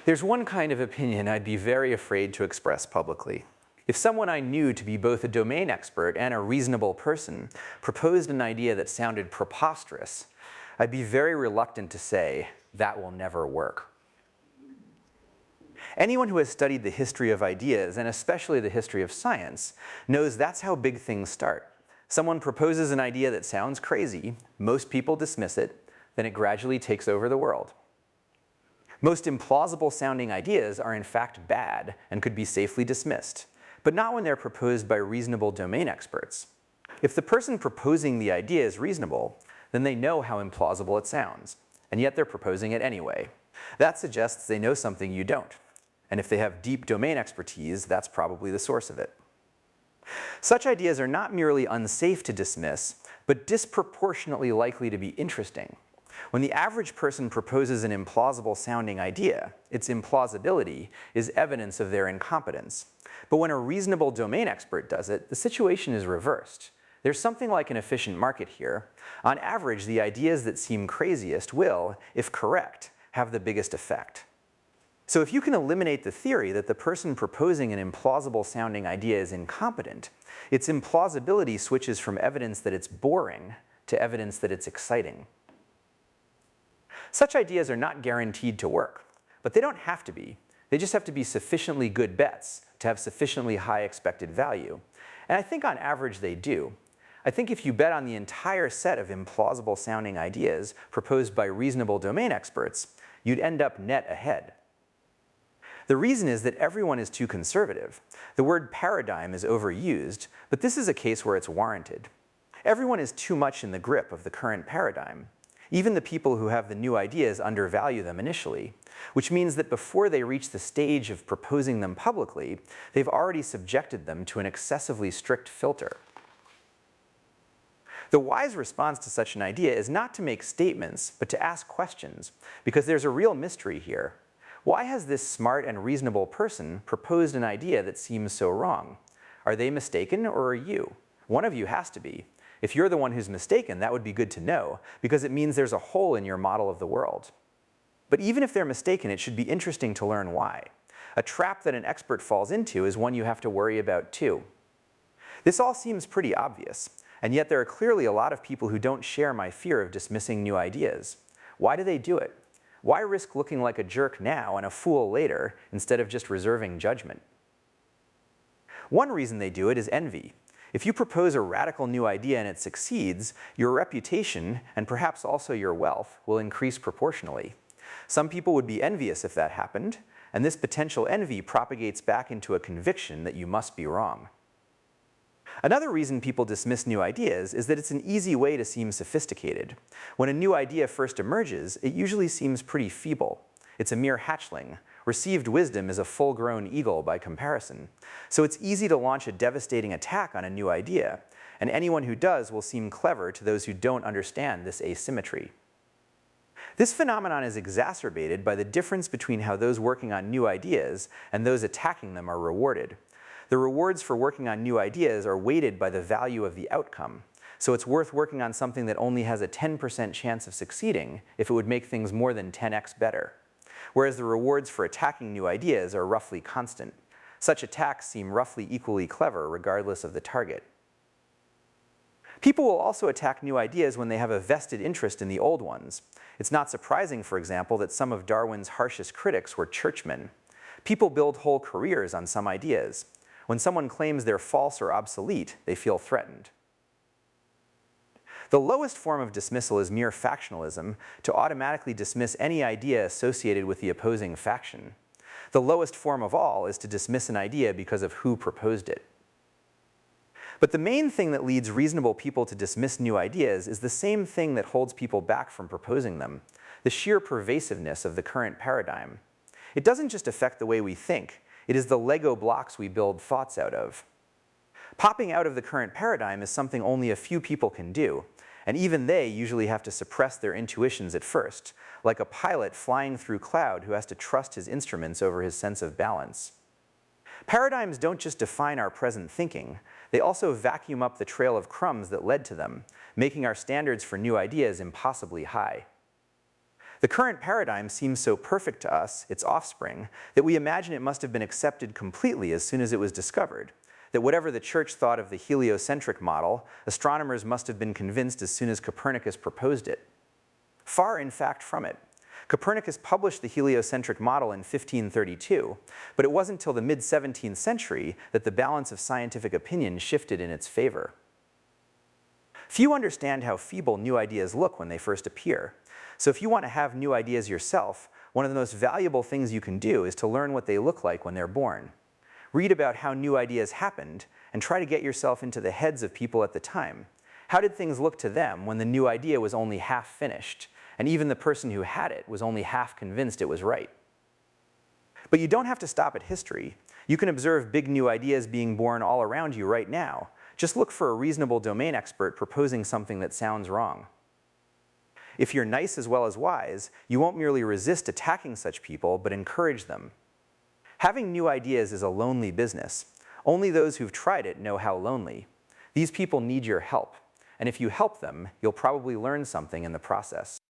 There's one kind of opinion I'd be very afraid to express publicly. If someone I knew to be both a domain expert and a reasonable person proposed an idea that sounded preposterous, I'd be very reluctant to say, that will never work. Anyone who has studied the history of ideas, and especially the history of science, knows that's how big things start. Someone proposes an idea that sounds crazy, most people dismiss it, then it gradually takes over the world. Most implausible sounding ideas are in fact bad and could be safely dismissed, but not when they're proposed by reasonable domain experts. If the person proposing the idea is reasonable, then they know how implausible it sounds, and yet they're proposing it anyway. That suggests they know something you don't. And if they have deep domain expertise, that's probably the source of it. Such ideas are not merely unsafe to dismiss, but disproportionately likely to be interesting. When the average person proposes an implausible sounding idea, its implausibility is evidence of their incompetence. But when a reasonable domain expert does it, the situation is reversed. There's something like an efficient market here. On average, the ideas that seem craziest will, if correct, have the biggest effect. So if you can eliminate the theory that the person proposing an implausible sounding idea is incompetent, its implausibility switches from evidence that it's boring to evidence that it's exciting. Such ideas are not guaranteed to work, but they don't have to be. They just have to be sufficiently good bets to have sufficiently high expected value. And I think on average they do. I think if you bet on the entire set of implausible sounding ideas proposed by reasonable domain experts, you'd end up net ahead. The reason is that everyone is too conservative. The word paradigm is overused, but this is a case where it's warranted. Everyone is too much in the grip of the current paradigm. Even the people who have the new ideas undervalue them initially, which means that before they reach the stage of proposing them publicly, they've already subjected them to an excessively strict filter. The wise response to such an idea is not to make statements, but to ask questions, because there's a real mystery here. Why has this smart and reasonable person proposed an idea that seems so wrong? Are they mistaken, or are you? One of you has to be. If you're the one who's mistaken, that would be good to know, because it means there's a hole in your model of the world. But even if they're mistaken, it should be interesting to learn why. A trap that an expert falls into is one you have to worry about too. This all seems pretty obvious, and yet there are clearly a lot of people who don't share my fear of dismissing new ideas. Why do they do it? Why risk looking like a jerk now and a fool later instead of just reserving judgment? One reason they do it is envy. If you propose a radical new idea and it succeeds, your reputation, and perhaps also your wealth, will increase proportionally. Some people would be envious if that happened, and this potential envy propagates back into a conviction that you must be wrong. Another reason people dismiss new ideas is that it's an easy way to seem sophisticated. When a new idea first emerges, it usually seems pretty feeble. It's a mere hatchling. Received wisdom is a full-grown eagle by comparison. So it's easy to launch a devastating attack on a new idea, and anyone who does will seem clever to those who don't understand this asymmetry. This phenomenon is exacerbated by the difference between how those working on new ideas and those attacking them are rewarded. The rewards for working on new ideas are weighted by the value of the outcome. So it's worth working on something that only has a 10% chance of succeeding if it would make things more than 10x better. Whereas the rewards for attacking new ideas are roughly constant. Such attacks seem roughly equally clever regardless of the target. People will also attack new ideas when they have a vested interest in the old ones. It's not surprising, for example, that some of Darwin's harshest critics were churchmen. People build whole careers on some ideas. When someone claims they're false or obsolete, they feel threatened. The lowest form of dismissal is mere factionalism, to automatically dismiss any idea associated with the opposing faction. The lowest form of all is to dismiss an idea because of who proposed it. But the main thing that leads reasonable people to dismiss new ideas is the same thing that holds people back from proposing them: the sheer pervasiveness of the current paradigm. It doesn't just affect the way we think. It is the Lego blocks we build thoughts out of. Popping out of the current paradigm is something only a few people can do, and even they usually have to suppress their intuitions at first, like a pilot flying through cloud who has to trust his instruments over his sense of balance. Paradigms don't just define our present thinking, they also vacuum up the trail of crumbs that led to them, making our standards for new ideas impossibly high. The current paradigm seems so perfect to us, its offspring, that we imagine it must have been accepted completely as soon as it was discovered, that whatever the Church thought of the heliocentric model, astronomers must have been convinced as soon as Copernicus proposed it. Far, in fact, from it. Copernicus published the heliocentric model in 1532, but it wasn't until the mid-17th century that the balance of scientific opinion shifted in its favor. Few understand how feeble new ideas look when they first appear. So if you want to have new ideas yourself, one of the most valuable things you can do is to learn what they look like when they're born. Read about how new ideas happened, and try to get yourself into the heads of people at the time. How did things look to them when the new idea was only half finished, and even the person who had it was only half convinced it was right? But you don't have to stop at history. You can observe big new ideas being born all around you right now. Just look for a reasonable domain expert proposing something that sounds wrong. If you're nice as well as wise, you won't merely resist attacking such people, but encourage them. Having new ideas is a lonely business. Only those who've tried it know how lonely. These people need your help, and if you help them, you'll probably learn something in the process.